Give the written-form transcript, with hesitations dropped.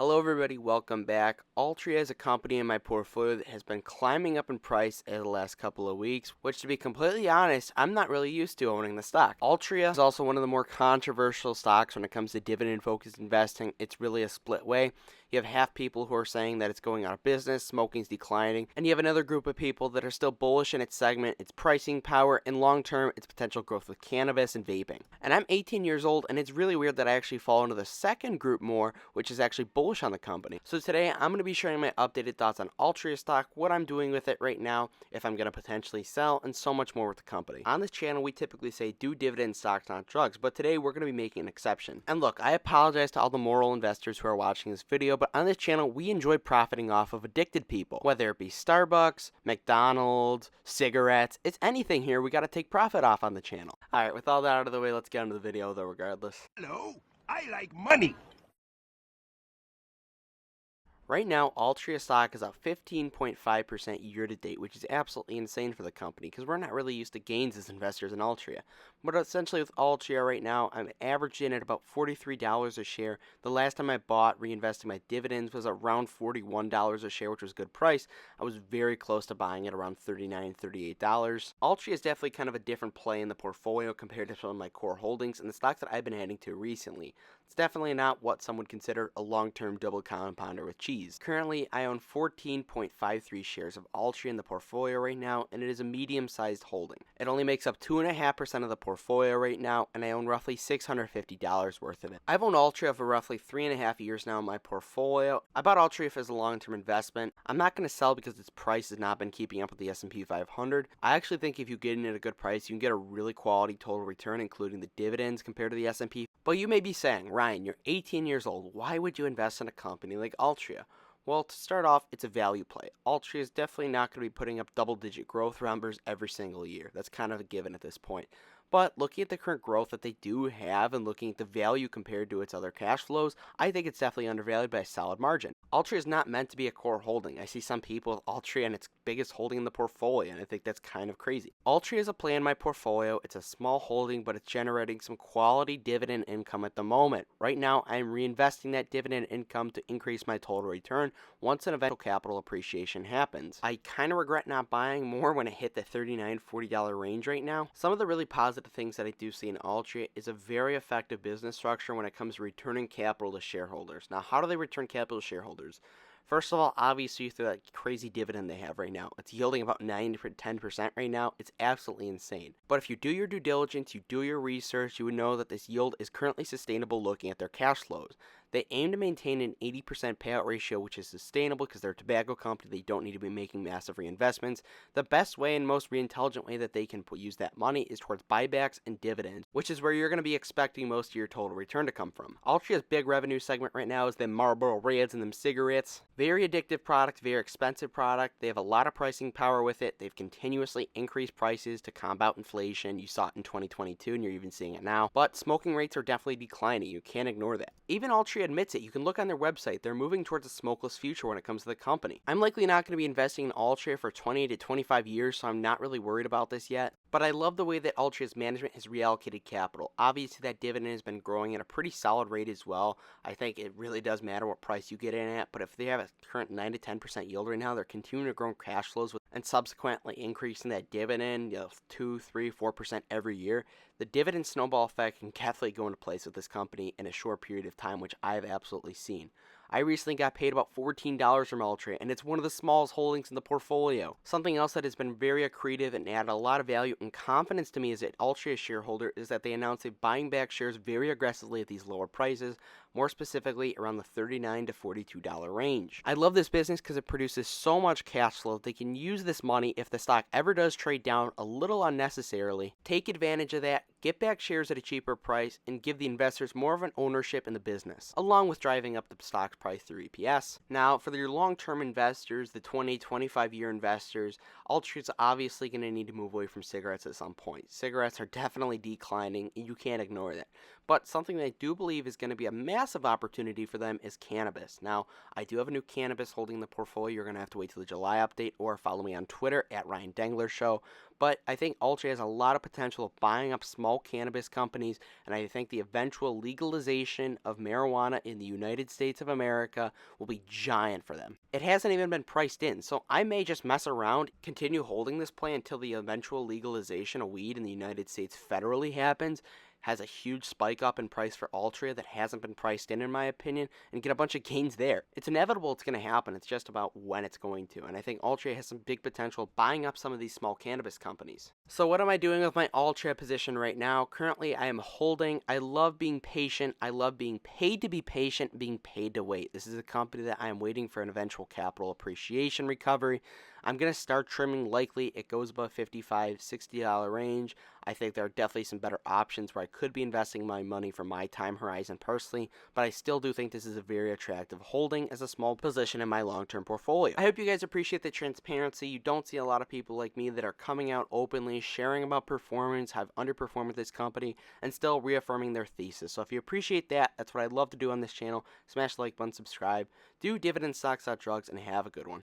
Hello everybody, welcome back. Altria is a company in my portfolio that has been climbing up in price in the last couple of weeks, which to be completely honest, I'm not really used to owning the stock. Altria is also one of the more controversial stocks when it comes to dividend-focused investing. It's really a split way. You have half people who are saying that it's going out of business, smoking's declining, and you have another group of people that are still bullish in its segment, its pricing power, and long-term, its potential growth with cannabis and vaping. And I'm 18 years old, and it's really weird that I actually fall into the second group more, which is actually bullish on the company. So today, I'm going to be sharing my updated thoughts on Altria stock, what I'm doing with it right now, if I'm going to potentially sell, and so much more with the company. On this channel, we typically say do dividend stocks, not drugs, but today we're going to be making an exception. And look, I apologize to all the moral investors who are watching this video, but on this channel, we enjoy profiting off of addicted people. Whether it be Starbucks, McDonald's, cigarettes, it's anything here, we got to take profit off on the channel. Alright, with all that out of the way, let's get into the video though regardless. Hello, I like money. Right now, Altria stock is up 15.5% year to date, which is absolutely insane for the company because we're not really used to gains as investors in Altria. But essentially with Altria right now, I'm averaging at about $43 a share. The last time I bought, reinvesting my dividends, was around $41 a share, which was a good price. I was very close to buying it around $39, $38. Altria is definitely kind of a different play in the portfolio compared to some of my core holdings and the stocks that I've been adding to recently. It's definitely not what some would consider a long-term double compounder with cheese. Currently, I own 14.53 shares of Altria in the portfolio right now, and it is a medium-sized holding. It only makes up 2.5% of the portfolio right now, and I own roughly $650 worth of it. I've owned Altria for roughly 3.5 years now in my portfolio. I bought Altria as a long-term investment. I'm not going to sell because its price has not been keeping up with the S&P 500. I actually think if you get in at a good price, you can get a really quality total return, including the dividends compared to the S&P. But you may be saying, Ryan, you're 18 years old. Why would you invest in a company like Altria? Well, to start off, it's a value play. Altria is definitely not going to be putting up double-digit growth numbers every single year. That's kind of a given at this point. But looking at the current growth that they do have and looking at the value compared to its other cash flows, I think it's definitely undervalued by a solid margin. Altria is not meant to be a core holding. I see some people with Altria and its biggest holding in the portfolio, and I think that's kind of crazy. Altria is a play in my portfolio. It's a small holding, but it's generating some quality dividend income at the moment. Right now, I'm reinvesting that dividend income to increase my total return once an eventual capital appreciation happens. I kind of regret not buying more when it hit the $39, $40 range right now. Some of the really positive things that I do see in Altria is a very effective business structure when it comes to returning capital to shareholders. Now, how do they return capital to shareholders? First of all, obviously through that crazy dividend they have right now. It's yielding about 9 to 10% right now. It's absolutely insane. But if you do your due diligence, you do your research, you would know that this yield is currently sustainable looking at their cash flows. They aim to maintain an 80% payout ratio, which is sustainable because they're a tobacco company. They don't need to be making massive reinvestments. The best way and most intelligent way that they can use that money is towards buybacks and dividends, which is where you're going to be expecting most of your total return to come from. Altria's big revenue segment right now is the Marlboro Reds and them cigarettes. Very addictive product, very expensive product. They have a lot of pricing power with it. They've continuously increased prices to combat inflation. You saw it in 2022 and you're even seeing it now. But smoking rates are definitely declining. You can't ignore that. Even Altria admits it. You can look on their website. They're moving towards a smokeless future when it comes to the company. I'm likely not going to be investing in Altria for 20 to 25 years, so I'm not really worried about this yet. But I love the way that Altria's management has reallocated capital. Obviously, that dividend has been growing at a pretty solid rate as well. I think it really does matter what price you get in at, but if they have a current 9 to 10% yield right now, they're continuing to grow cash flows and subsequently increasing that dividend, 2, 3, 4% every year. The dividend snowball effect can definitely go into place with this company in a short period of time, which I've absolutely seen. I recently got paid about $14 from Altria, and it's one of the smallest holdings in the portfolio. Something else that has been very accretive and added a lot of value and confidence to me as an Altria shareholder is that they announced they're buying back shares very aggressively at these lower prices, more specifically around the $39 to $42 range. I love this business because it produces so much cash flow that they can use this money if the stock ever does trade down a little unnecessarily, take advantage of that, get back shares at a cheaper price, and give the investors more of an ownership in the business, along with driving up the stock price through EPS. Now, for your long-term investors, the 20, 25-year investors, Altria is obviously going to need to move away from cigarettes at some point. Cigarettes are definitely declining, and you can't ignore that. But something that I do believe is going to be a massive opportunity for them is cannabis. Now, I do have a new cannabis holding the portfolio. You're going to have to wait till the July update or follow me on Twitter at Ryan Dengler Show. But I think Altria has a lot of potential of buying up small cannabis companies, and I think the eventual legalization of marijuana in the United States of America will be giant for them. It hasn't even been priced in, so I may just mess around, continue holding this play until the eventual legalization of weed in the United States federally happens, has a huge spike up in price for Altria that hasn't been priced in my opinion, and get a bunch of gains there. It's inevitable it's going to happen. It's just about when it's going to. And I think Altria has some big potential buying up some of these small cannabis companies. So what am I doing with my Altria position right now? Currently, I am holding. I love being patient. I love being paid to be patient, being paid to wait. This is a company that I am waiting for an eventual capital appreciation recovery. I'm going to start trimming likely. It goes above $55, $60 range. I think there are definitely some better options where I could be investing my money for my time horizon personally, but I still do think this is a very attractive holding as a small position in my long-term portfolio. I hope you guys appreciate the transparency. You don't see a lot of people like me that are coming out openly, sharing about performance, have underperformed with this company, and still reaffirming their thesis. So if you appreciate that, that's what I'd love to do on this channel. Smash the like button, subscribe, do dividend stocks, not drugs, and have a good one.